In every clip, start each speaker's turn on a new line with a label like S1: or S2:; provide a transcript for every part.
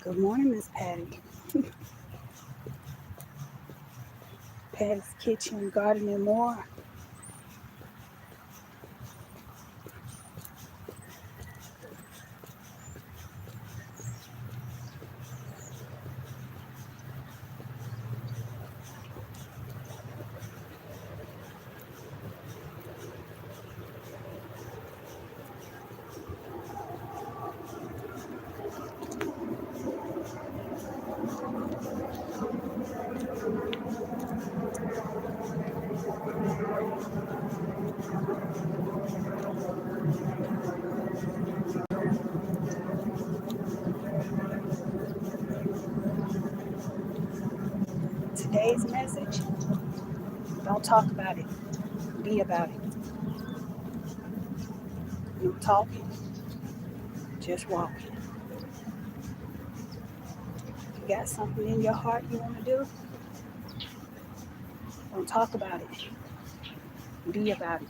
S1: Good morning, Miss Patty. Patty's Kitchen, Garden and More. Today's message, don't talk about it, be about it. No talking, just walking. If you got something in your heart you want to do, don't talk about it, be about it.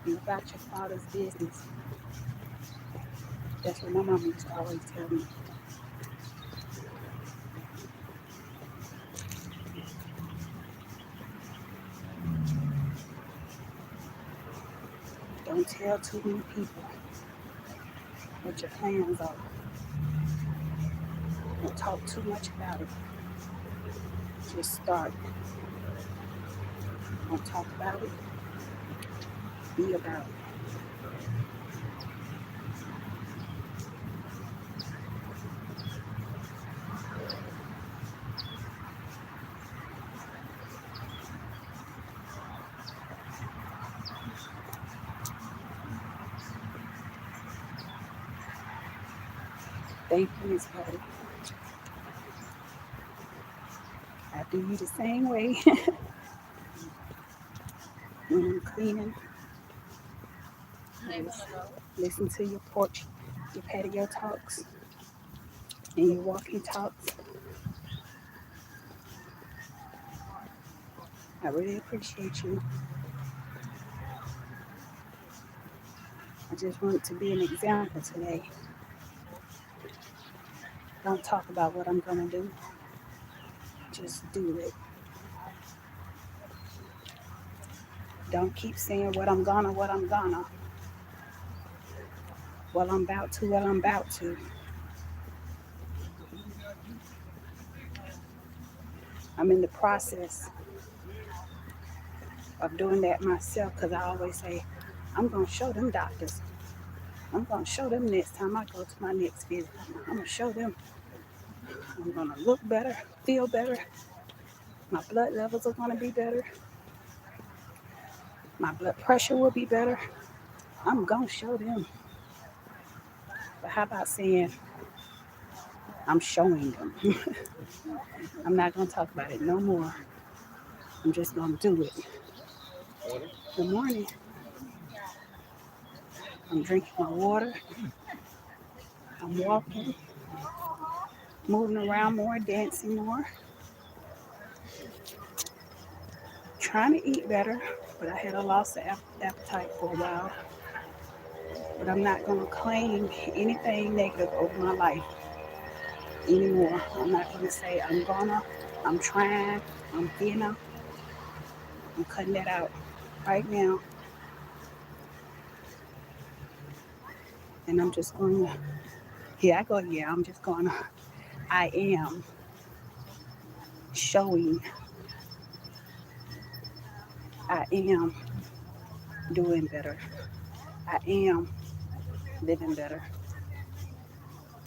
S1: Be about your father's business. That's what my mama used to always tell me. Don't tell too many people what your plans are. Don't talk too much about it. Just start. Don't talk about it, be about it. Thank you, Miss Patty. I do you the same way when I'm cleaning. Listen to your porch, your patio talks, and your walking talks. I really appreciate you. I just want to be an example today. Don't talk about what I'm going to do. Just do it. Don't keep saying what I'm gonna, what I'm gonna. Well, I'm about to, well, I'm about to. I'm in the process of doing that myself because I always say, I'm going to show them doctors. I'm going to show them next time I go to my next visit. I'm going to show them. I'm going to look better, feel better. My blood levels are going to be better. My blood pressure will be better. I'm going to show them. But how about saying, I'm showing them? I'm not going to talk about it no more. I'm just going to do it. Good morning. I'm drinking my water. I'm walking, moving around more, dancing more, trying to eat better, but I had a loss of appetite for a while. But I'm not going to claim anything negative over my life anymore. I'm not going to say I'm trying, I'm cutting that out right now. And I'm just going to, I'm just going to, I am showing, I am doing better. I am living better.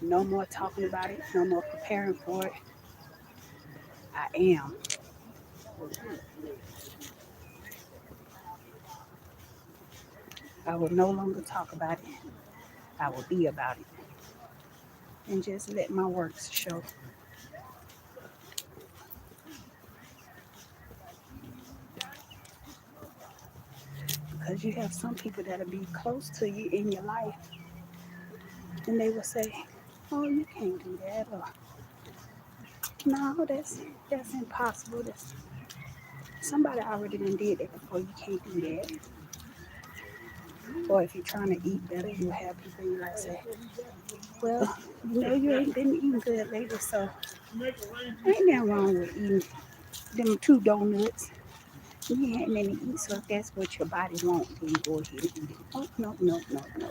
S1: No more talking about it, no more preparing for it. I am. I will no longer talk about it. I will be about it. And just let my works show. Because you have some people that'll be close to you in your life and they will say, oh, you can't do that. Or, no, that's impossible. Somebody already done did that before. You can't do that. Or if you're trying to eat better, you have people you like say, well, you ain't been eating good lately, so ain't nothing wrong with eating them 2 donuts. You ain't had nothing to eat, so if that's what your body wants, then you go ahead and eat it. Oh, no, no, no, no.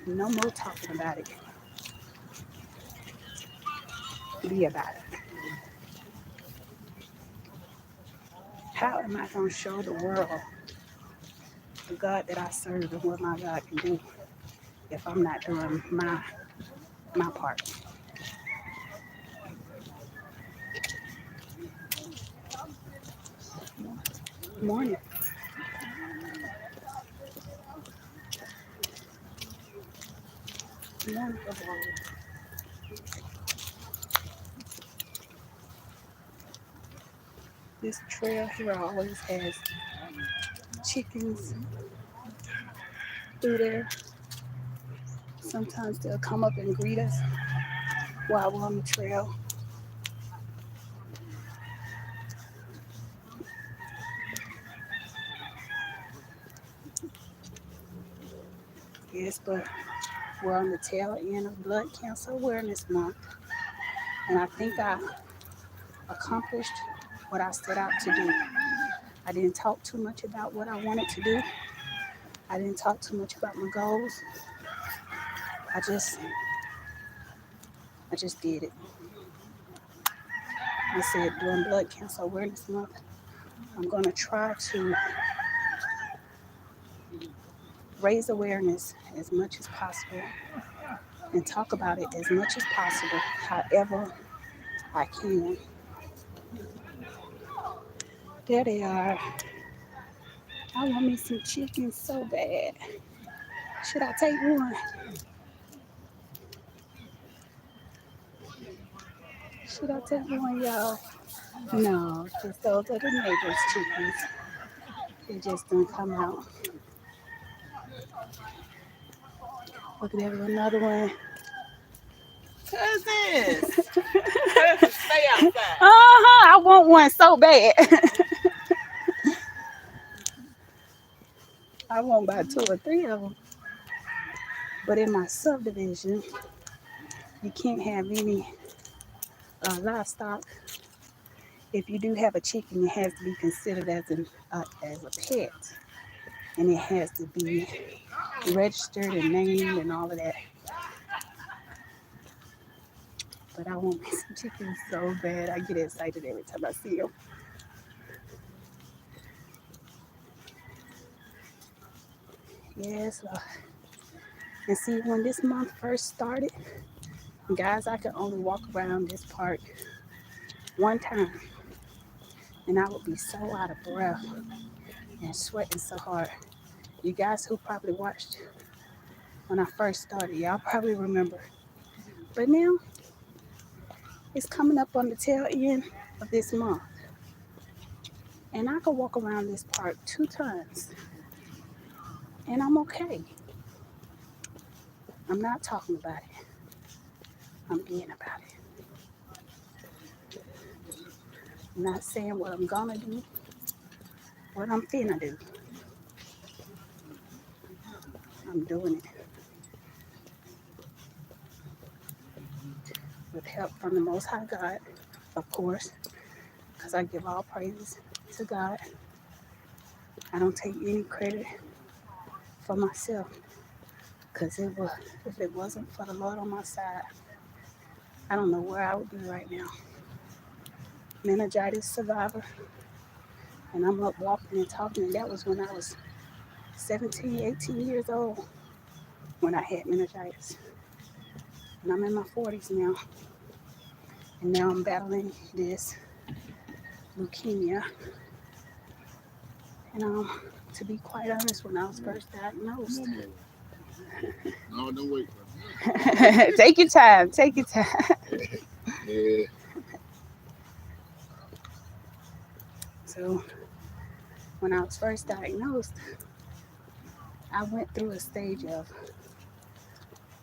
S1: No more talking about it. Be about it. How am I going to show the world the God that I serve and what my God can do if I'm not doing my part? Morning. Morning. This trail here always has chickens through there. Sometimes they'll come up and greet us while we're on the trail. Yes, but we're on the tail end of Blood Cancer Awareness Month, and I think I accomplished what I set out to do. I didn't talk too much about what I wanted to do. I didn't talk too much about my goals. I just did it. I said during Blood Cancer Awareness Month, I'm going to try to raise awareness as much as possible and talk about it as much as possible, however I can. There they are. I want me some chicken so bad. Should I take one? Should I take one, y'all? No, because those are the neighbors' chickens. They just don't come out. Look, there's another one.
S2: Cousins, stay outside.
S1: I want one so bad. I want about 2 or 3 of them. But in my subdivision, you can't have any livestock. If you do have a chicken, it has to be considered as a pet, and it has to be registered and named and all of that. But I want me some chicken so bad. I get excited every time I see them. Yes, and see, when this month first started, guys, I could only walk around this park one time, and I would be so out of breath and sweating so hard. You guys who probably watched when I first started, y'all probably remember. But now it's coming up on the tail end of this month, and I could walk around this park 2 times, and I'm okay. I'm not talking about it. I'm being about it. I'm not saying what I'm gonna do, what I'm finna do. I'm doing it with help from the Most High God, of course, because I give all praises to God. I don't take any credit for myself, because if it wasn't for the Lord on my side, I don't know where I would be right now. Meningitis survivor, and I'm up walking and talking, and that was when I was 17, 18 years old when I had meningitis. And I'm in my 40s now, and now I'm battling this leukemia. And to be quite honest, when I was first diagnosed,
S2: No, don't wait.
S1: take your time, take your time.
S2: Yeah.
S1: So when I was first diagnosed, I went through a stage of,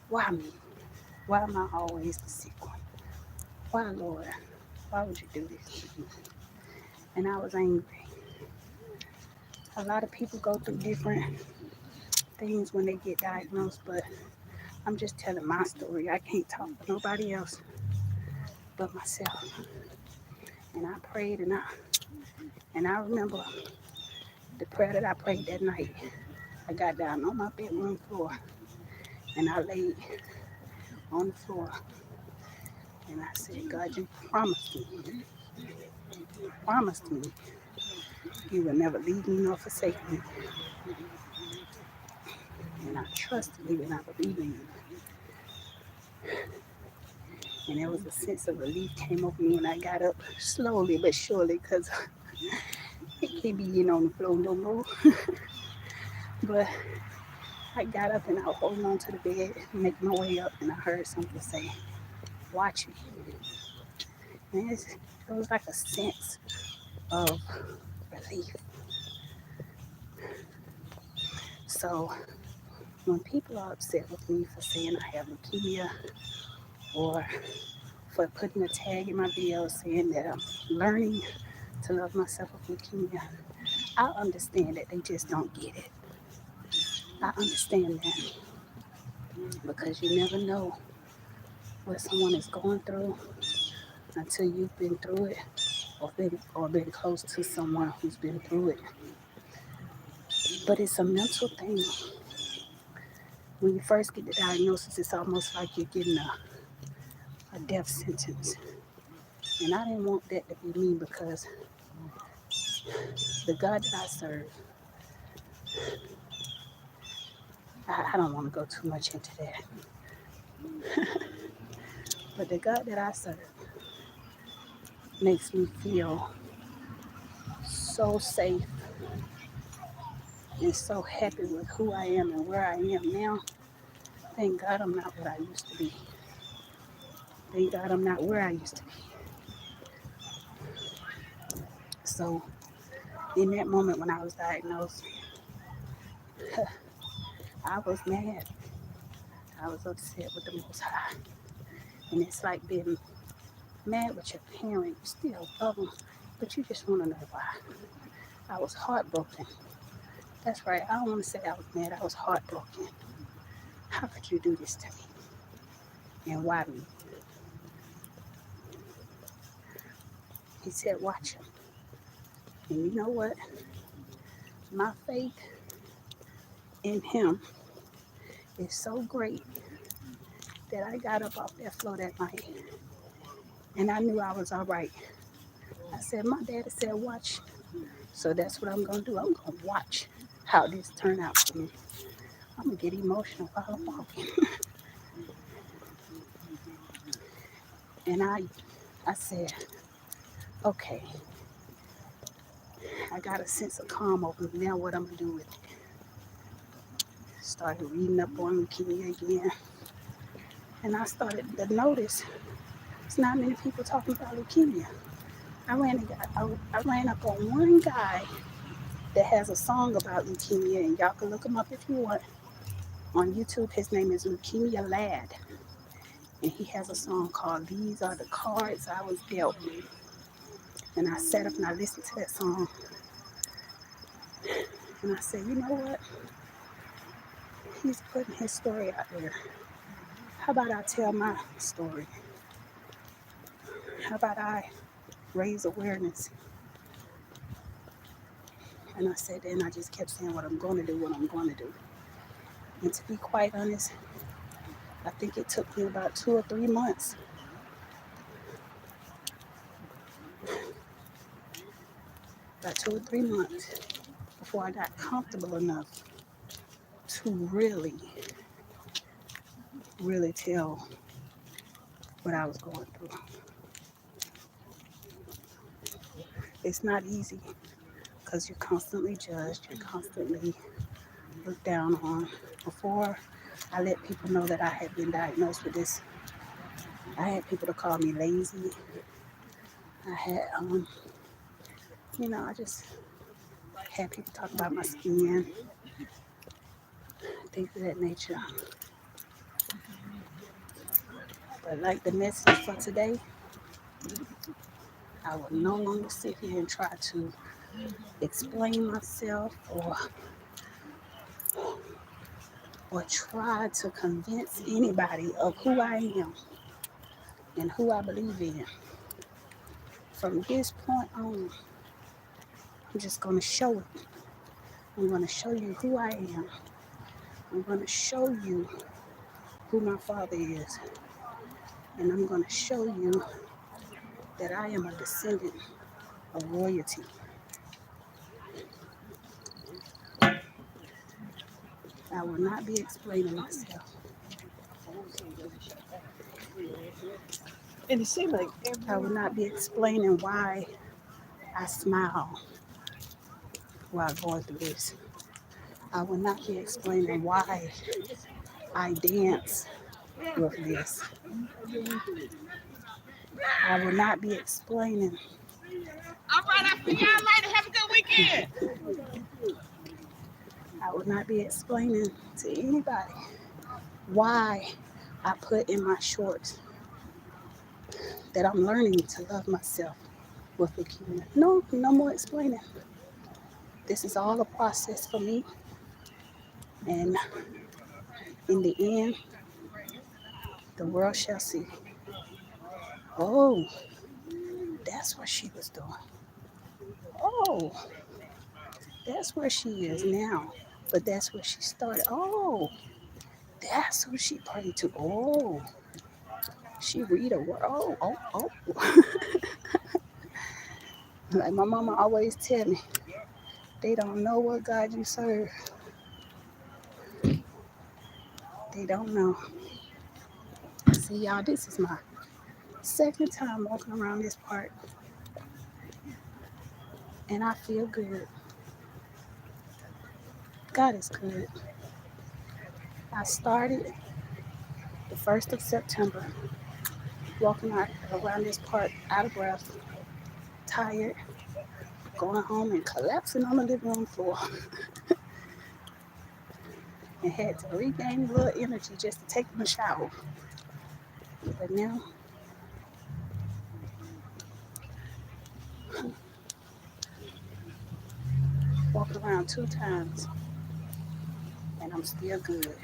S1: why me? Why am I always the sick one? Why, Lord? Why would you do this to me? And I was angry. A lot of people go through different things when they get diagnosed, but I'm just telling my story. I can't talk for nobody else but myself. And I prayed, and I remember the prayer that I prayed that night. I got down on my bedroom floor and I laid on the floor and I said, God, you promised me you would never leave me nor forsake me. And I trusted you and I believe in you. And there was a sense of relief came over me when I got up, slowly but surely, because it can't be on the floor no more. But I got up and I was holding on to the bed, making my way up, and I heard something say, watch me. And it was like a sense of relief. So when people are upset with me for saying I have leukemia or for putting a tag in my video saying that I'm learning to love myself with leukemia, I understand that they just don't get it. I understand that because you never know what someone is going through until you've been through it or been close to someone who's been through it. But it's a mental thing. When you first get the diagnosis, it's almost like you're getting a death sentence. And I didn't want that to be me because the God that I serve, I don't want to go too much into that. But the God that I serve makes me feel so safe and so happy with who I am and where I am now. Thank God I'm not what I used to be. Thank God I'm not where I used to be. So in that moment when I was diagnosed, I was mad. I was upset with the Most High. And it's like being mad with your parent. You still love them, but you just want to know why. I was heartbroken. That's right. I don't want to say I was mad. I was heartbroken. How could you do this to me? And why me? He said, watch him. And you know what? My faith in him is so great that I got up off that floor that night and I knew I was all right. I said, my daddy said, watch. So that's what I'm going to do. I'm going to watch how this turned out for me. I'm going to get emotional while I'm walking. And I said, okay, I got a sense of calm over me. Now what I'm going to do with it? Started reading up on leukemia again. And I started to notice there's not many people talking about leukemia. I ran up on one guy that has a song about leukemia, and y'all can look him up if you want. On YouTube, his name is Leukemia Lad. And he has a song called These Are the Cards I Was Dealt. And I sat up and I listened to that song. And I said, you know what? He's putting his story out there. How about I tell my story? How about I raise awareness? And I said, and I just kept saying what I'm going to do. And to be quite honest, I think it took me about 2 or 3 months. About 2 or 3 months before I got comfortable enough to really tell what I was going through. It's not easy because you're constantly judged, you're constantly looked down on. Before I let people know that I had been diagnosed with this, I had people to call me lazy. I had, I just had people talk about my skin, things of that nature. But like the message for today, I will no longer sit here and try to explain myself or try to convince anybody of who I am and who I believe in. From this point on, I'm just going to show it. I'm going to show you who I am. I'm going to show you who my father is. And I'm going to show you that I am a descendant of royalty. I will not be explaining myself.
S3: And it seemed like
S1: I will not be explaining why I smile while going through this. I will not be explaining why I dance with this. I will not be explaining.
S2: All right, I'll see y'all later. Have a good weekend.
S1: I will not be explaining to anybody why I put in my shorts that I'm learning to love myself with the key. No more explaining. This is all a process for me. And in the end, the world shall see. Oh, that's what she was doing. Oh, that's where she is now. But that's where she started. Oh, that's who she prayed to. Oh, she read a word. Oh. Like my mama always tell me, they don't know what God you serve. They don't know. See, y'all, this is my second time walking around this park, and I feel good. God is good. I started the 1st of September walking around this park out of breath, tired, going home and collapsing on the living room floor, and had to regain a little energy just to take my shower. But now, walked around 2 times, and I'm still good.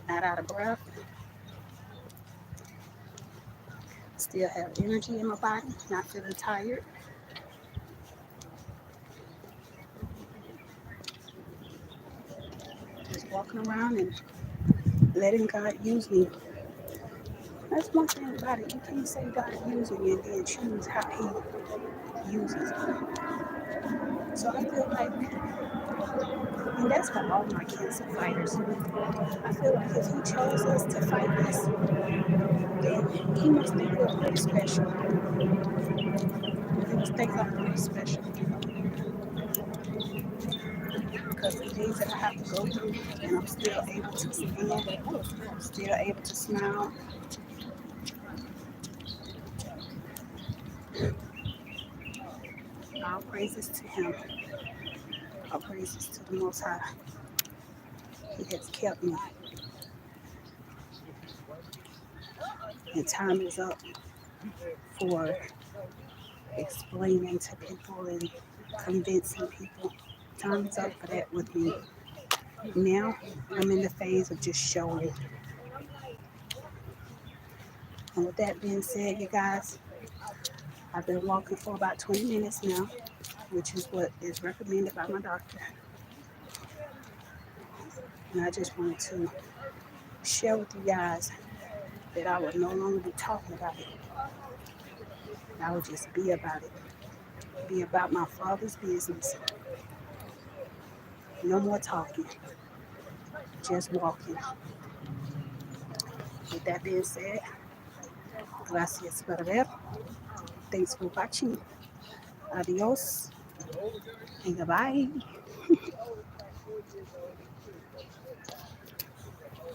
S1: Not out of breath, still have energy in my body, not feeling tired. Just walking around and letting God use me. That's one thing about it. You can't say God using you and then choose how He uses you. So I feel like, and that's for all my cancer fighters. I feel like if He chose us to fight this, then He must think we're pretty special. He must think I'm pretty special. Because the things that I have to go through, and I'm still able to stand, I'm still able to smile. All praises to Him. All praises to the Most High. He has kept me. And time is up for explaining to people and convincing people. Time is up for that with me. Now, I'm in the phase of just showing. And with that being said, you guys, I've been walking for about 20 minutes now, which is what is recommended by my doctor. And I just wanted to share with you guys that I will no longer be talking about it. I will just be about it. Be about my Father's business. No more talking, just walking. With that being said, gracias por ver. Thanks for watching. Adios and goodbye.